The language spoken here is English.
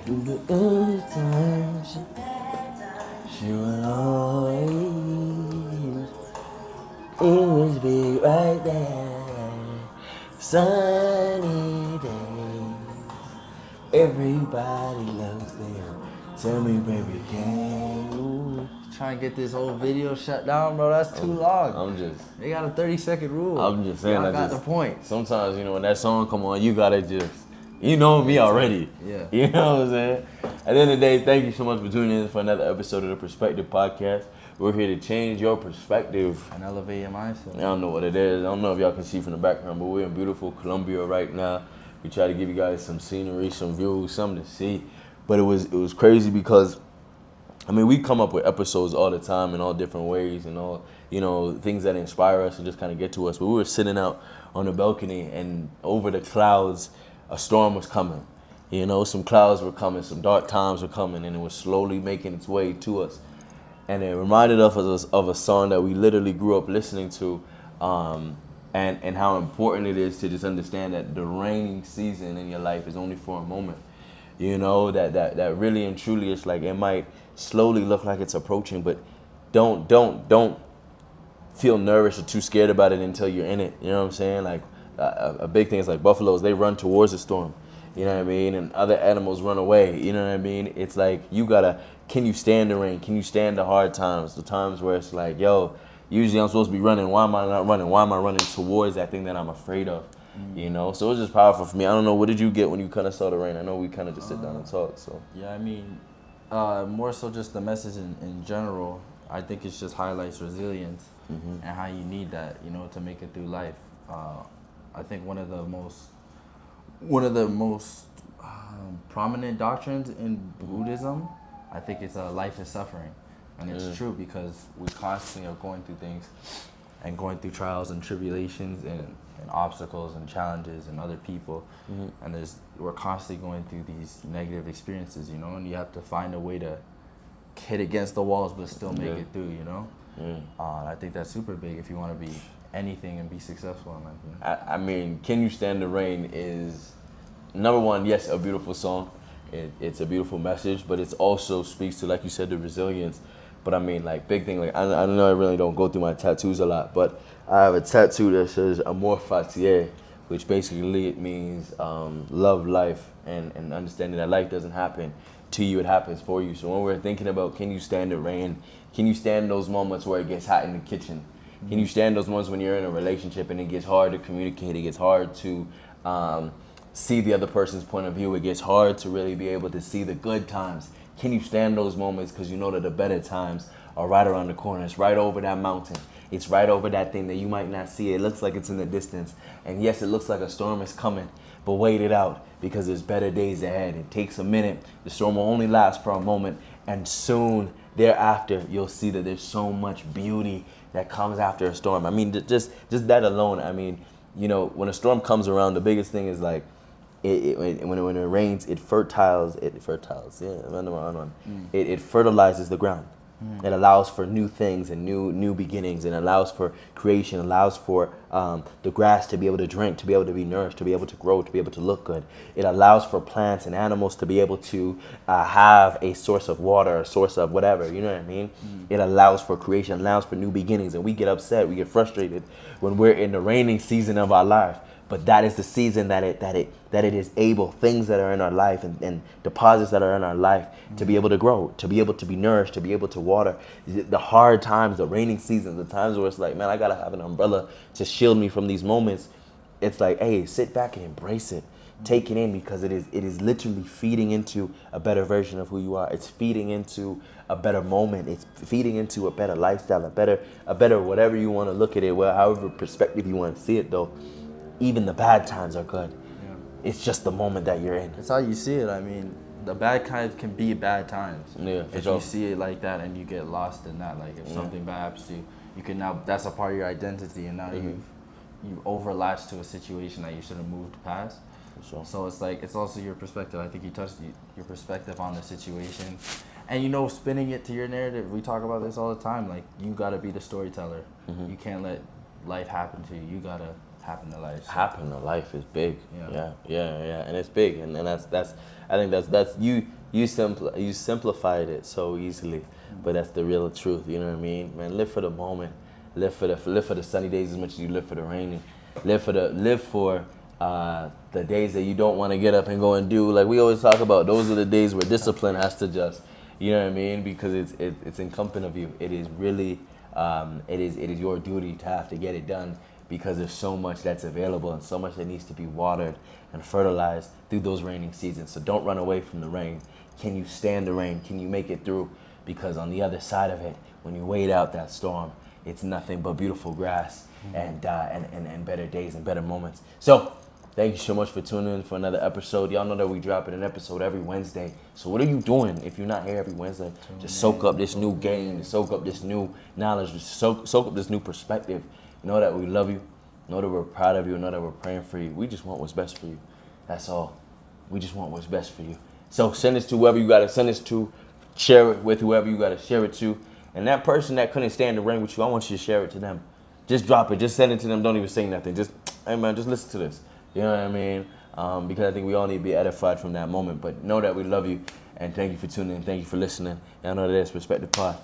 Through the good times, she will always be right there. Sunny days, everybody loves them. Tell me, baby, can you? Try and get this whole video shut down, bro. That's too long. They got a 30-second rule. I'm just saying. I got the point. Sometimes, when that song come on, you gotta just, me already. Yeah. You know what I'm saying? At the end of the day, thank you so much for tuning in for another episode of the Perspective Podcast. We're here to change your perspective. And elevate your mindset. I don't know what it is. I don't know if y'all can see from the background, but we're in beautiful Colombia right now. We try to give you guys some scenery, some views, something to see. But it was crazy because, we come up with episodes all the time in all different ways and all, things that inspire us and just kind of get to us. But we were sitting out on the balcony and over the clouds, a storm was coming. Some clouds were coming, some dark times were coming, and it was slowly making its way to us. And it reminded us of a song that we literally grew up listening to, and how important it is to just understand that the raining season in your life is only for a moment. That really and truly it's like it might slowly look like it's approaching, but don't feel nervous or too scared about it until you're in it. You know what I'm saying? Like a big thing is like buffaloes, they run towards the storm. You know what I mean? And other animals run away. You know what I mean? It's like can you stand the rain? Can you stand the hard times? The times where it's like, yo, usually I'm supposed to be running. Why am I not running? Why am I running towards that thing that I'm afraid of? So it was just powerful for me. I don't know, what did you get when you kind of saw the rain? I know we kind of just sit down and talk. So yeah, more so just the message in general. I think it just highlights resilience and how you need that, to make it through life. I think one of the most prominent doctrines in Buddhism, I think it's life is suffering. And it's true because we constantly are going through things and going through trials and tribulations and obstacles and challenges and other people. And we're constantly going through these negative experiences, and you have to find a way to hit against the walls but still make it through, I think that's super big if you want to be anything and be successful in life. Can You Stand the Rain is, number one, yes, a beautiful song. It's a beautiful message, but it also speaks to, like you said, the resilience. But big thing, I know I really don't go through my tattoos a lot, but I have a tattoo that says Amor Fatier, which basically it means love life and understanding that life doesn't happen to you, it happens for you. So when we're thinking about can you stand the rain, can you stand those moments where it gets hot in the kitchen? Can you stand those moments when you're in a relationship and it gets hard to communicate, it gets hard to see the other person's point of view, it gets hard to really be able to see the good times? Can you stand those moments because you know that the better times are right around the corner? It's right over that mountain. It's right over that thing that you might not see. It looks like it's in the distance. And yes, it looks like a storm is coming, but wait it out because there's better days ahead. It takes a minute. The storm will only last for a moment, and soon thereafter, you'll see that there's so much beauty that comes after a storm. Just that alone. When a storm comes around, the biggest thing is like, when it rains, it fertilizes the ground. It allows for new things and new beginnings, and allows for creation, allows for the grass to be able to drink, to be able to be nourished, to be able to grow, to be able to look good. It allows for plants and animals to be able to have a source of water, a source of whatever, you know what I mean? It allows for creation, allows for new beginnings, and we get upset, we get frustrated when we're in the raining season of our life. But that is the season that it is able, things that are in our life and deposits that are in our life to be able to grow, to be able to be nourished, to be able to water. The hard times, the raining seasons, the times where it's like, man, I gotta have an umbrella to shield me from these moments. It's like, hey, sit back and embrace it. Take it in, because it is literally feeding into a better version of who you are. It's feeding into a better moment. It's feeding into a better lifestyle, a better whatever you want to look at it, however perspective you want to see it though. Even the bad times are good. Yeah. It's just the moment that you're in. It's how you see it. The bad times can be bad times. Yeah, if you see it like that and you get lost in that, like if something bad happens to you, you can now, that's a part of your identity, and now you've overlatched to a situation that you should have moved past. Sure. So it's like, it's also your perspective. I think you touched your perspective on the situation. And spinning it to your narrative, we talk about this all the time. Like, you gotta be the storyteller. You can't let life happen to you, you gotta happen to life. So. Happen to life is big. Yeah, and it's big, and that's I think that's you simplified it so easily, but that's the real truth. You know what I mean, man? Live for the moment, live for the sunny days as much as you live for the rainy, live for the days that you don't want to get up and go and do. Like we always talk about, those are the days where discipline has to just, you know what I mean, because it's incumbent of you. It is really it is your duty to have to get it done, because there's so much that's available and so much that needs to be watered and fertilized through those raining seasons. So don't run away from the rain. Can you stand the rain? Can you make it through? Because on the other side of it, when you wait out that storm, it's nothing but beautiful grass and better days and better moments. So thank you so much for tuning in for another episode. Y'all know that we drop an episode every Wednesday. So what are you doing if you're not here every Wednesday? Just soak up this new game, soak up this new knowledge, soak up this new perspective. Know that we love you. Know that we're proud of you. Know that we're praying for you. We just want what's best for you. That's all. We just want what's best for you. So send this to whoever you got to send this to. Share it with whoever you got to share it to. And that person that couldn't stand the rain with you, I want you to share it to them. Just drop it. Just send it to them. Don't even say nothing. Just, hey, man, just listen to this. You know what I mean? Because I think we all need to be edified from that moment. But know that we love you. And thank you for tuning in. Thank you for listening. And I know that it's Perspective Pod.